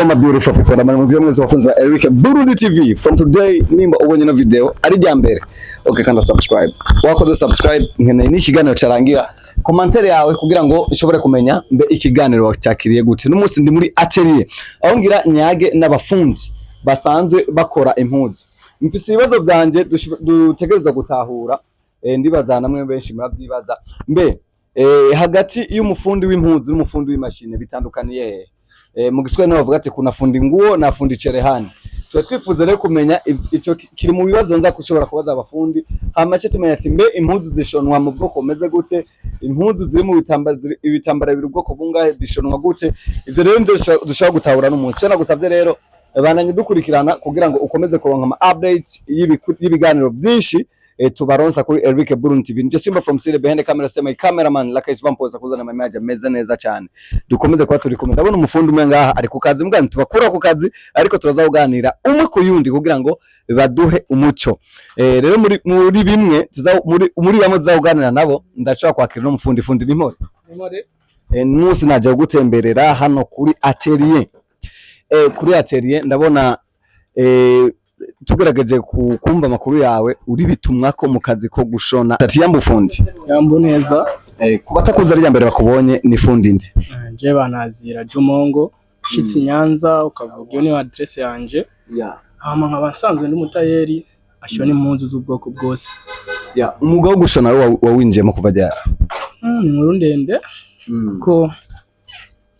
my beautiful people, na muvyo mwese wafunza Eric Burundi TV. From today nimba ubonye na video ari jambere. Okay, kanda subscribe. Wakoze subscribe nkene n'ikiganiro carangira. Commentaire yawe kugira ngo ishobore kumenya mbe ikiganiro wakiriye gute. N'umunsi ndi muri atelier. Aho ngira nyage n'abafundi basanzwe bakora impuzu. Mfise ibibazo byanje dutegereza gutahura. Ndibaza namwe benshi murabyibaza. Mbe hagati y'umufundi w'impuzu n'umufundi w'imashine bitandukaniye mu Giswahili bavuga ati kuna fundi nguo na fundi cherehani. Twifuza rero kumenya ico kiri mu bibazo nza kushobora kubaza abafundi hamace tumenya ati mbe impuzu zishonwa mu bwoko meze gute, impuzu ziri mu ibitambara biri ubwoko bungahe bishonwa gute. Ivyo rero dushobora gutahura n'umunsi cyane gusavye rero bananye dukurikirana kugira ngo ukomeze kuronka ama updates y'ibiganiro byinshi tubaronsa kuri Eric Burundi TV. Nje Simba from Sile behind the camera, sema cameraman Lakaish Vampoza kuzana mamaje meze neza cyane. Dukomeze kwa turi kumwe. Ndabona umufundi umwe ngaha ari ku kazi mbwa tubakura ku kazi ariko turazavuganira umwe ku yundi kugira ngo baduhe umuco. Rero muri bimwe muri bamwe tuzavuganira nabo ndashaka kwakira no mufundi fundi nimore. Nusi naje gutemberera hano kuri atelier. Kuri atelier ndabona tugerageje kumva amakuru yawe uri bitumwa ko mu kazi ko gushona. Tati yambu fundi yambu neza kubatakuza ari yambere bakubonye ni fundi nde? Je banazira Jumongo shitsi Nyanza ukavuga iyo ni address yanje hama nkabasanzwe n'umutayeri ashona impunzu z'ubwoko bwose. Umugabo wo gushona wawinjiyemo kuva ryari? Ni nkuru ndende kuko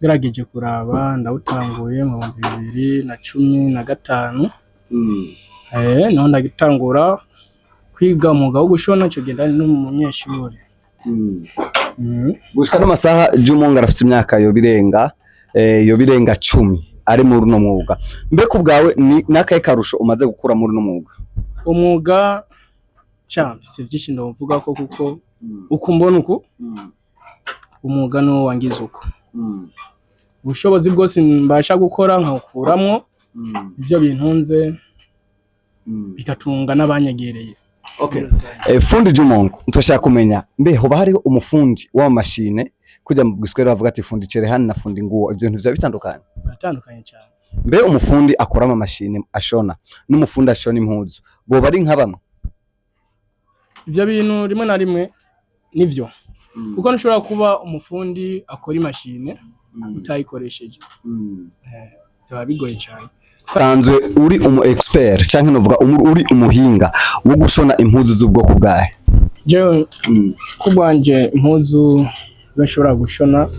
gerageje kuraba ndawutanguye mu 2015 no ndagitangura kwiga umwuga wo gushona cyo genda n'umunyeshuri. Gushika n'amasaha Jumongo arafite imyaka yo birenga 10 ari muri no mwuga. Mbe ku bwawe ni nakaye karusho umaze gukura muri no mwuga? Umwuga cyamfise byinshi ndavuga ko kuko uko mbona uko umwuga no wangiza uko ubushobozi bwose mbasha gukora nkakuramwo ibyo bintunze bikatunga n'abanyegereye. Okay. Fundi Jumongo ntoshaka kumenya mbe hoba hariho umufundi wa mashine kujya mu Giswahili bavuga ati fundi cherehani na fundi nguo, ivyo bintu bitandukanye cyane. Mbe umufundi akora ama mashine ashona n'umufundi ashona impuzu bo bari nka bamwe? Ivyo bintu rimwe na rimwe nivyo kuko nshobora kuba umufundi akora imashine utayikoresheje byaba bigoye cyane. Sanzwe uri umu expert cyangwa novuga uri umuhinga wo gushona impuzu z'ubwoko bwahe? Je kubanje impuzu zashobora gushona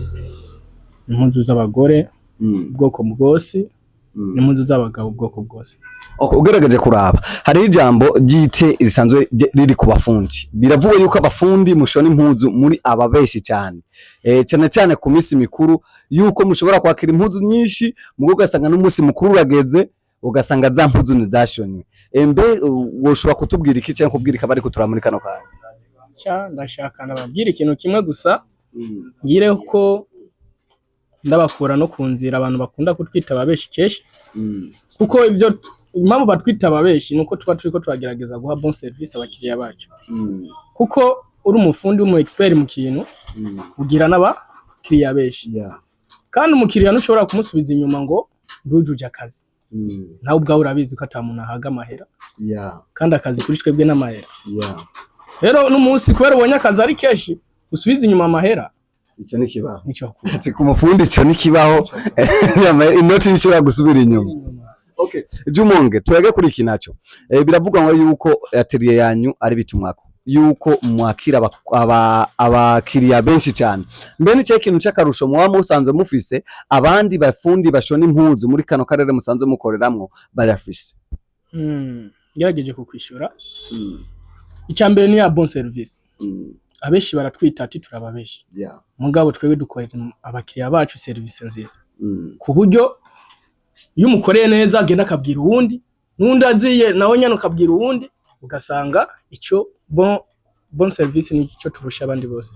impuzu z'abagore ubwoko bwose n'impuzu z'abagabo ubwoko bwose. Ugeragaje kuraba hari ijambo ryite risanzwe riri ku bafundi biravuga yuko abafundi mushona impuzu muri ababeshi cyane cyane ku minsi mikuru yuko mushobora kwakira impuzu nyinshi mugo ugasanga n'umunsi mukuru urageze ugasanga za mpuzu ntizashonywe. Mbe woshobora kutubwira iki cyangwa kubwira ikabari kuturamuri kano kandi? Ndashaka nababwira ikintu kimwe gusa ngire ko ndabakura no kunzira abantu bakunda kutwita ababeshi keshi kuko ivyo impamvu batwita ababeshi nuko tuba turiko turagerageza guha bon service abakiriya bacu kuko uri umufundi w'umu expert mu kintu ugira n'abakiriya beshi kandi umukiriya ntushobora kumusubiza inyuma ngo ndujuje akazi nawe ubwawe urabizi ko atamuntu ahaga amahera kandi akazi kuri twebwe n'amahera rero n'umunsi kubera ubonye akazi ari keshi usubiza inyuma amahera icyo ni kibaho ati ku mufundi icyo ni kibaho inoti nishobora gusubira inyuma. Okay, Jumongo turage kuri iki naco biravugwa ngo yuko atelier yanyu ari bitumwako yuko mwakira abakiriya benshi cyane. Mbe ni cyo kintu cy'akarusho muwa musanze mufise abandi bafundi bashona impuzu muri kano karere musanze mukoreramwo barafise? Gerageje kukwishura icyambere ni ya bon service. Abeshi baratwita ati turababeshi mugabo twebwe dukorera abakiriya bacu service nziza ku buryo iyo umukoreye neza agenda akabwira uwundi n'undi aziye nawe nyane ukabwira uwundi ugasanga icyo bon service ni cyo turusha abandi bose.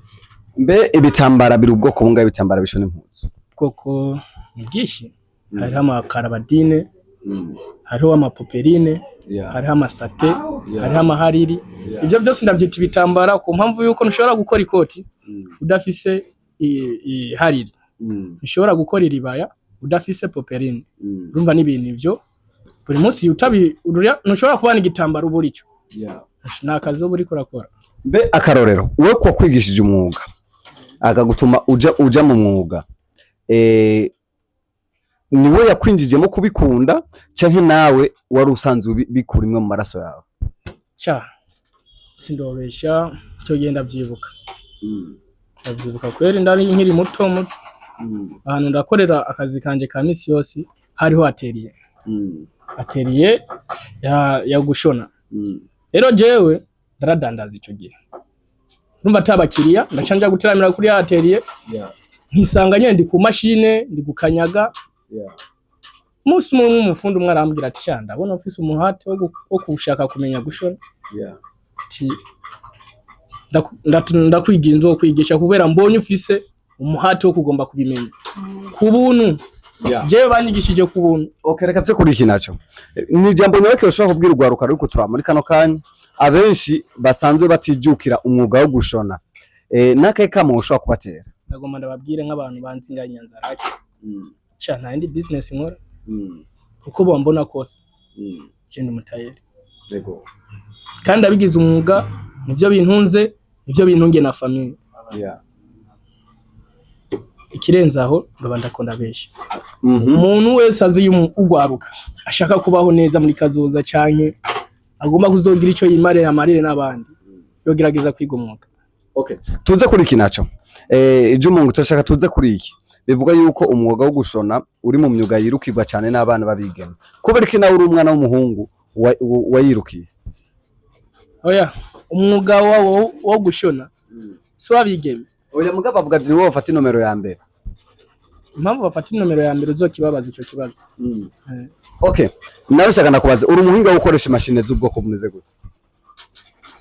Mbe ibitambara biri ubwoko bunga ibitambara bishona impuzu bwoko ni bwinshi hariho amakarabadine hariho amapoperine hariho amasate hariho amahariri ivyo byose ndavyita ibitambara ku mpamvu yuko ntushobora gukora ikoti udafise hariri ntushobora gukora iribaya udafise poperine urumva n'ibintu ivyo buri munsi ntushobora kubana igitambaro ubura ico nakazi uba uriko urakora. Mbe akarorero wowe ko kwigishije umwuga akagutuma uja mu mwuga niwe yakwinjijemo kubikunda canke nawe wari usanzwe bikurimwe mu maraso yawe? Sindobesha cyo genda vyibuka ndavyibuka kweri ndari nkiri muto ahantu ndakorera akazi kanje ka misi yose hariho atelier ya gushona. Rero jewe ndaradandaza ico gihe numva atabakiriya ndacanja guteramira kuri atelier nkisanga nyene ndi ku machine ndi gukanyaga musi umwe umufundi umwe arambwira ati sha ndabona ufise umuhate wo kushaka kumenya gushona ndakwigira inzo kwigisha kubera mbonye ufise umuhate wo kugomba kubimenya ku buntu. Jewe banyigishije ku buntu. Okay, reka tse kuri iki naco ni jambo nyareke ushobora kubwira urwaruka ruko tura muri kano kanya abenshi basanzwe batijukira umwuga wo gushona nakaye kamo ushobora kubatera? Ndagomba ndababwire nk'abantu banzinga Nyanza rake sha nta indi business nkora uko bombona kose cyende umutayeri kandi abigize umwuga nivyo bintunze nivyo bintunge na famille. Ikirenza aho ndaba ndakunda beshi umuntu wese azi ugwaruka ashaka kubaho neza muri kazoza canke agomba kuzogira ico yimarira amarire n'abandi yogerageza kwiga umwuga. Okay, tuze kuri iki naco ije umuntu utashaka tuze kuri iki bivuga yuko umwuga wo gushona uri mu myuga yirukirwa cyane n'abana babigeme kubera iki nawe uri umwana w'umuhungu wayirukiye? Oya, umwuga wo gushona si wabigeme. Oya mugabo avuga ati wowe ufata inomero ya mbere. Impamvu bafata inomero ya mbere uzokibabaza ico kibazo. Okay, nawe shaka nakubaze uri umuhinga wo gukoresha machine z'ubwoko bumeze gute?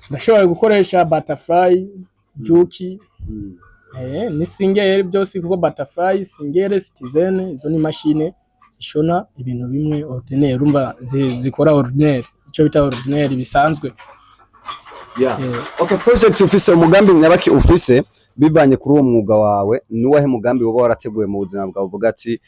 Ndashobora gukoresha butterfly, juki, ni singere byose kuko butterfly, singere, citizen izo ni machine zishona ibintu bimwe ordinaire urumva zikora ordinaire ico bita ordinaire bisanzwe. Okay, project ufise umugambi nyabaki ufise bivanye kuri uwo mwuga wawe ni wahe mugambi woba warateguye mu buzima bwawe uvuga ati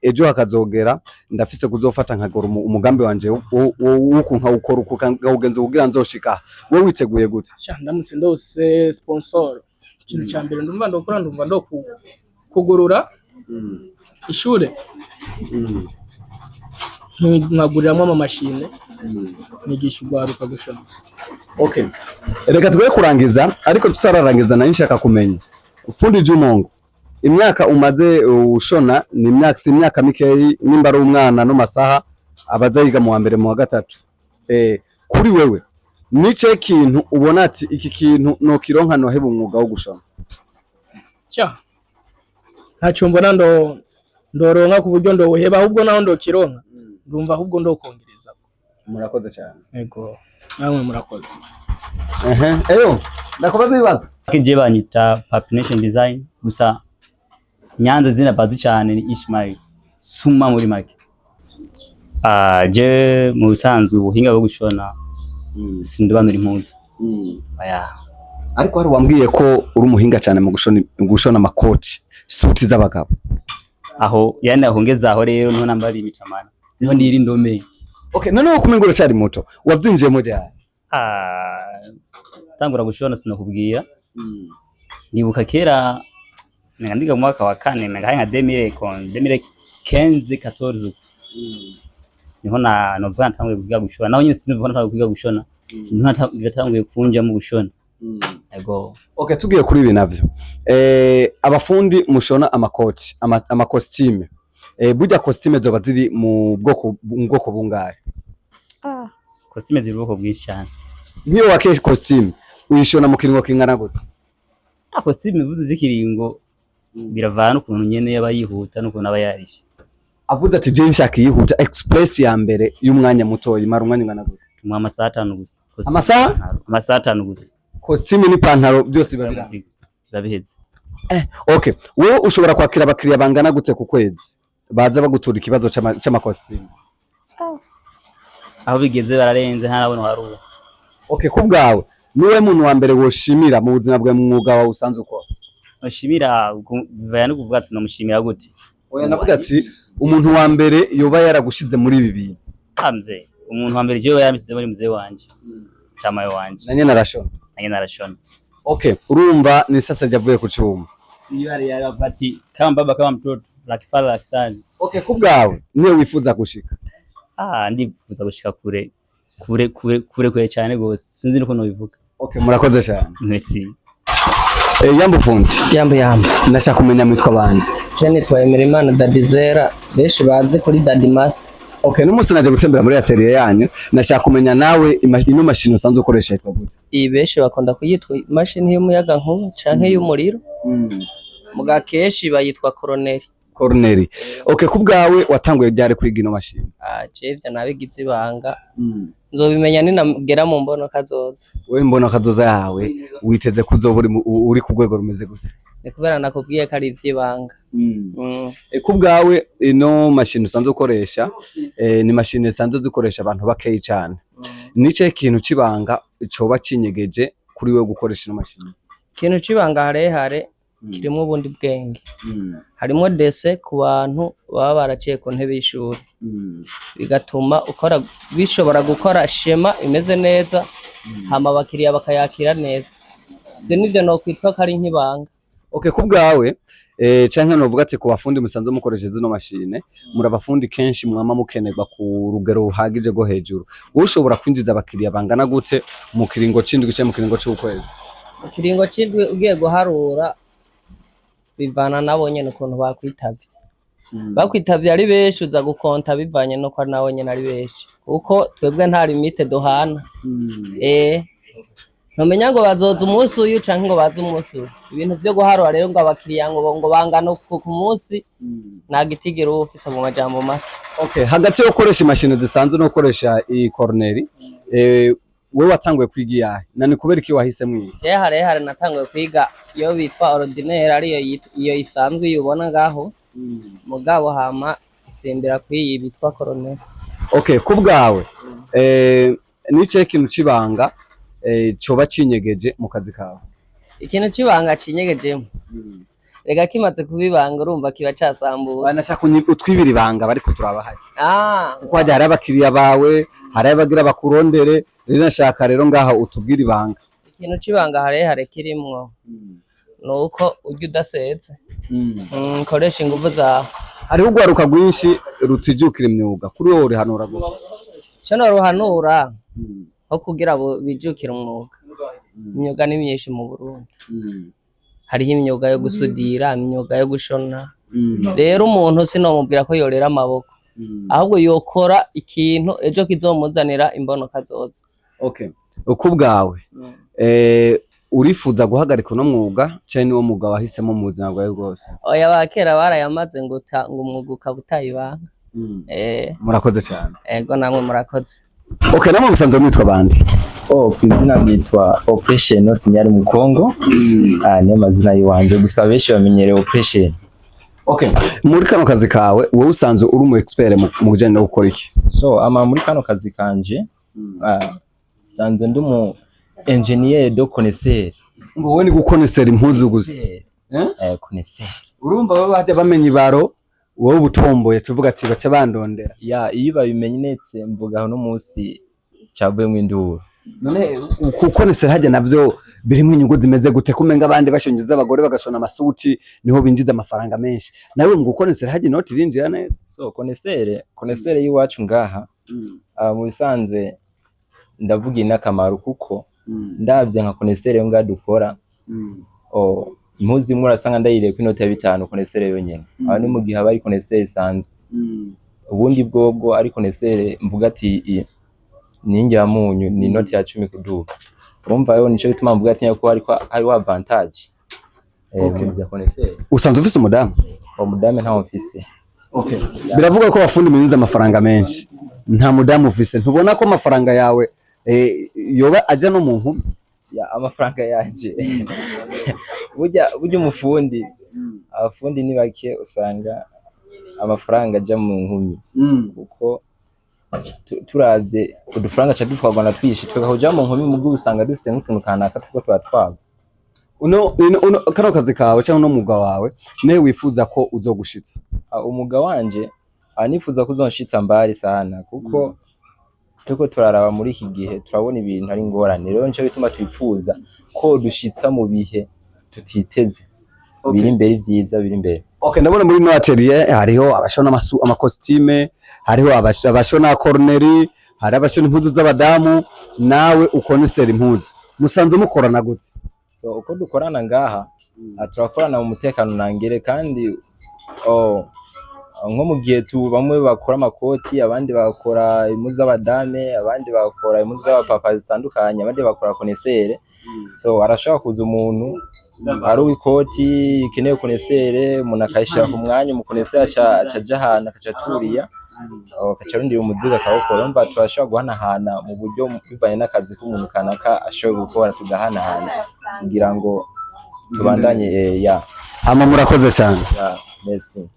ejo hakazogera ndafise kuzofata nkagora umugambi wanje ukunka ukora ukaugenza kugira nzoshika wewe witeguye gute? Ndamutse ndose sponsor ikintu cya mbere ndumva ndokora ndumva kugurura ishure nkaguriramwe ama machine nigisha ugwaruka gushona. Okay, reka twe kurangiza ariko tutararangiza na nshaka kumenya Fundi Jumongo imyaka umaze ushona ni imyaka mikeyi nimba ari umwana no masaha abazayiga mu wa mbere mu wa gatatu kuri wewe nice kintu ubona ati iki kintu no kironka no heba umwuga wo gushona? Ntacyo mbona ndoronka ku buryo ndoheba ahubwo naho ndokironka ndumva ahubwo ndokongereza. Murakoze cyane. Yego namwe murakoze. Eyo ndakubaza ibibazo. Kije banyita Papination Design gusa Nyanza zina bazi cyane ni Ismail Suma muri make. Je mu bisanzwe ubuhinga bwo gushona sindibanura impuzu. Ariko hari wambwiye ko uri umuhinga cyane mu gushona amakoti suti z'abagabo. Aho yani ahongeza aho rero niho nambari imitamana niho ndiri ndome. Okay, noneho kumengura cyari muto wavyinjiye mu ryari? Tangura gushona sinakubwira. Nibuka kera ndiga mu mwaka wa 4 nka 2015 14 niho novana tanguye kwiga gushona naho nyine sinuvana tanguye kwiga gushona niho natanguye kunja mu gushona. Ego. Okay, tugiye kuri ibi navyo abafundi mushona amakoti amakostime burya costume zoba ziri mu bwoko bungahe? Costume ziri bwoko bwinshi cyane. Niyo wake costume uyishona mu kiringo kingana gute? Costume bivuze zikiringo biravana ukuntu nyene yaba yihuta n'ukuntu aba yarishe. Avuze ati je nshaka yihuta express ya mbere y'umwanya muto imara umwanya ngana gute? Mu amasaha 5 gusa. Amasaha 5 gusa. Costume ni pantaro byose babiheze. Okay, wewe ushobora kwakira abakiriya bangana gute ku kwezi baza bagutura ikibazo c'amakostime? Aho bigeze bararenze ntarabona haruba. Okay, kubgawe niwe muntu wa mbere woshimira mu buzima bwa mwuga wawe usanzwe ukora? Oshimira bivaya no kuvuga ati namushimira gute? oya navuga ati umuntu wa mbere yoba yaragushize muri ibi bintu hamze umuntu wa mbere jewe yamisize muri muzee wanje chamayo wanje nanye narashona okay urumva ni sasa ryavuye ku cuma iyo yari bati kama baba kama mtoto like father like son. Okay kubgawe niwe wifuza gushika ndifuza gushika kure cyane gose sinzi nuko no bivuga. Okay murakoze cyane. Merci. Yambo fundi. Yambo. Ndashaka kumenya mwitwa bande. Jene twemera Imana Dadizera beshi bazi kuri Daddy Master. Okay n'umunsi naje gutembera muri atelier yanyu ndashaka kumenya nawe ino mashini usanzwe ukoresha yitwa gute? Iyi beshi bakunda kuyitwa mashini y'umuyaga nkuba canke y'umuriro. Muga keshi bayitwa Corneri. Okay kubgawe watanguye byari kwiga ino mashini? Jevya nabigize ibanga. Nzobimenya ninagera mu mbono kazoza. Wewe mbono kazoza yawe witeze kuzoba uri ku rwego rumeze gute? Kubera nakubwiye ko ari ivy'ibanga. Kubgawe ino mashini usanzwe ukoresha ni mashini sanzwe zikoresha abantu bakeyi cyane. Nice kintu cibanga coba cinyegeje kuri wewe gukoresha ino mashini? Kintu cibanga harehare kirimo ubundi bwenge. Harimo dese ku bantu baba baraciye ku ntebe y'ishuri. Bigatuma ukora bishobora gukora shema imeze neza hama bakiriya bakayakira neza. Ivyo nivyo no kwitwa kari nk'ibanga. Okay kubgawe canke no vuga ati ku bafundi musanzwe mukoresha zino mashine muri abafundi kenshi mwama mukenerwa ku rugero ruhagije go hejuru. Ushobora kwinjiza abakiriya bangana gute mu kiringo cindwi cyo mu kiringo cy'ukwezi? Mu kiringo cindwi ugiye guharura bivana nabo nyene ukuntu bakwitavye. Bakwitavye ari benshi uza gukonta bivanye no kwa nawe nyene ari benshi kuko twebwe nta limite duhana. Ntumenya ngo bazoza umunsi uyu canke ngo baze umunsi uyu. Ibintu vyo guharura rero ngo abakiriya ngo bangana ku munsi nta gitigera ufise mu majambo make. Okay hagati yo gukoresha imashini zisanzwe no gukoresha iyi Corneri wewe watanguye kwiga iyahe nani kubera iki wahisemo iyi? Je harehare natanguye kwiga iyo bitwa ordinaire ariyo iyo isanzwe yubona ngaho mugabo hama isimbira kwiyi bitwa Corneri. Okay kubgawe nice kintu cibanga coba cinyegeje mu kazi kawe? Ikintu cibanga cinyegejemo rega kimaze kubibanga urumva kiba casambuza. Banashaka utwibira ibanga bariko turabahari. Kuko hari abakiriya bawe hari abagira bakurondere rero nashaka rero ngaha utubwira ibanga. Ikintu cibanga harehare kirimwo nuko ujya udasetse koresha ingufu zawe. Hariho ugwaruka rwinshi rutijukira imyuga kuri wowe urihanura gute? Cyo ruhanura aho kugira bijukira umwuga. Imyuga ni myinshi mu Burundi. Hariho imyuga yo gusudira, imyuga yo gushona. Rero umuntu sinomubwira ko yorera amaboko. Ahubwo yokora ikintu ejo kizomuzanira imbono kazoza. Okay. Ukubgawe urifuza guhagarika uno mwuga cyane niwo mwuga wahisemo mu buzima bwawe bwose? Oya bakera barayamaze ngo umwuga ukabutayibanga. Murakoze cyane. Ego namwe murakoze. Okay namwe musanzwe mwitwa bande? Kwizina mwitwa Operation Sinyari mu Kongo. Niyo mazina yiwanje gusa benshi bamenyereye Operation. Okay muri kano kazi kawe wowe usanzwe uri mu expert mu bijanye no gukora iki? Muri kano kazi kanje sanzwe ndi mu engineer de connaisseur. Ngo wowe ni gukonesera impuzu gusa? Connaisseur. Urumva baba bajya bamenye ibaro wowe ubutomboye tuvuga ati bace bandondera? Iyo babimenye netse mvuga aho no munsi cyavuye mu induru. None kukonesera hajya navyo birimo inyungu zimeze gute kumenga abandi bashongeza abagore bagashona amasuti niho binjiza amafaranga menshi nawe mu gukonesera hajya inoti irinjira neza? Connaisseur yiwacu ngaha mu bisanzwe ndavuga inakamaro kuko ndavye nka connaisseur yo ngadukora impuzi imwe urasanga ndayiriye ku inoti ya 5 connaisseur yonyene aho ni mu gihe abari connaisseur isanzwe ubundi bwobwo ari connaisseur mvuga ati ninjye amunyu ni inoti ya 10 kuduka urumva yo nico bituma mvuga ati ko ari wa advantage ya connaisseur. Usanzwe ufise umudamu? Umudamu nta mfise. Okay biravuga ko bafundi minyiza amafaranga menshi nta mudamu ufise ntubona ko amafaranga yawe yoba aja no mu nkumi? Amafaranga yaje burya umufundi abafundi ni bake usanga amafaranga aja mu nkumi kuko turavye udufaranga cha dutwagwa na twishi tugahoja mu nkumi mu usanga dufise nk'utuntu kanaka tuko twatwaga. Kano kazi kawe cyangwa no mwuga wawe nawe wifuza ko uzogushitsa? umuga wanje nifuza kuzonshitsa mbari sana kuko tuko turaraba muri iki gihe turabona ibintu ari ngorane rero nco bituma twifuza ko dushitsa mu bihe tutiteze biri imbere vyiza biri imbere. Okay, ndabona muri no atelier hariho abashona amakostime, hariho abashona corneri, hari abashona impuzu z'abadamu, nawe ukonesera impuzu. Musanze mukorana gute? So uko dukorana ngaha turakorana mu mutekano nangere kandi nko mu gihe bamwe bakora amakoti abandi bakora impuzu z'abadame abandi bakora impuzu z'abapapa zitandukanye abandi bakora konesere. So arashaka kuza umuntu ari w'ikoti ikeneye konesere umuntu akayishira ku mwanya umukonesere acaja ahantu akacaturiya akacarundira umuzigo akawukora umva turashaka guhanahana mu buryo bivanye n'akazi k'umuntu kanaka ashoboye gukora tugahanahana kugira ngo tubandanye hama murakoze cyane. Merci.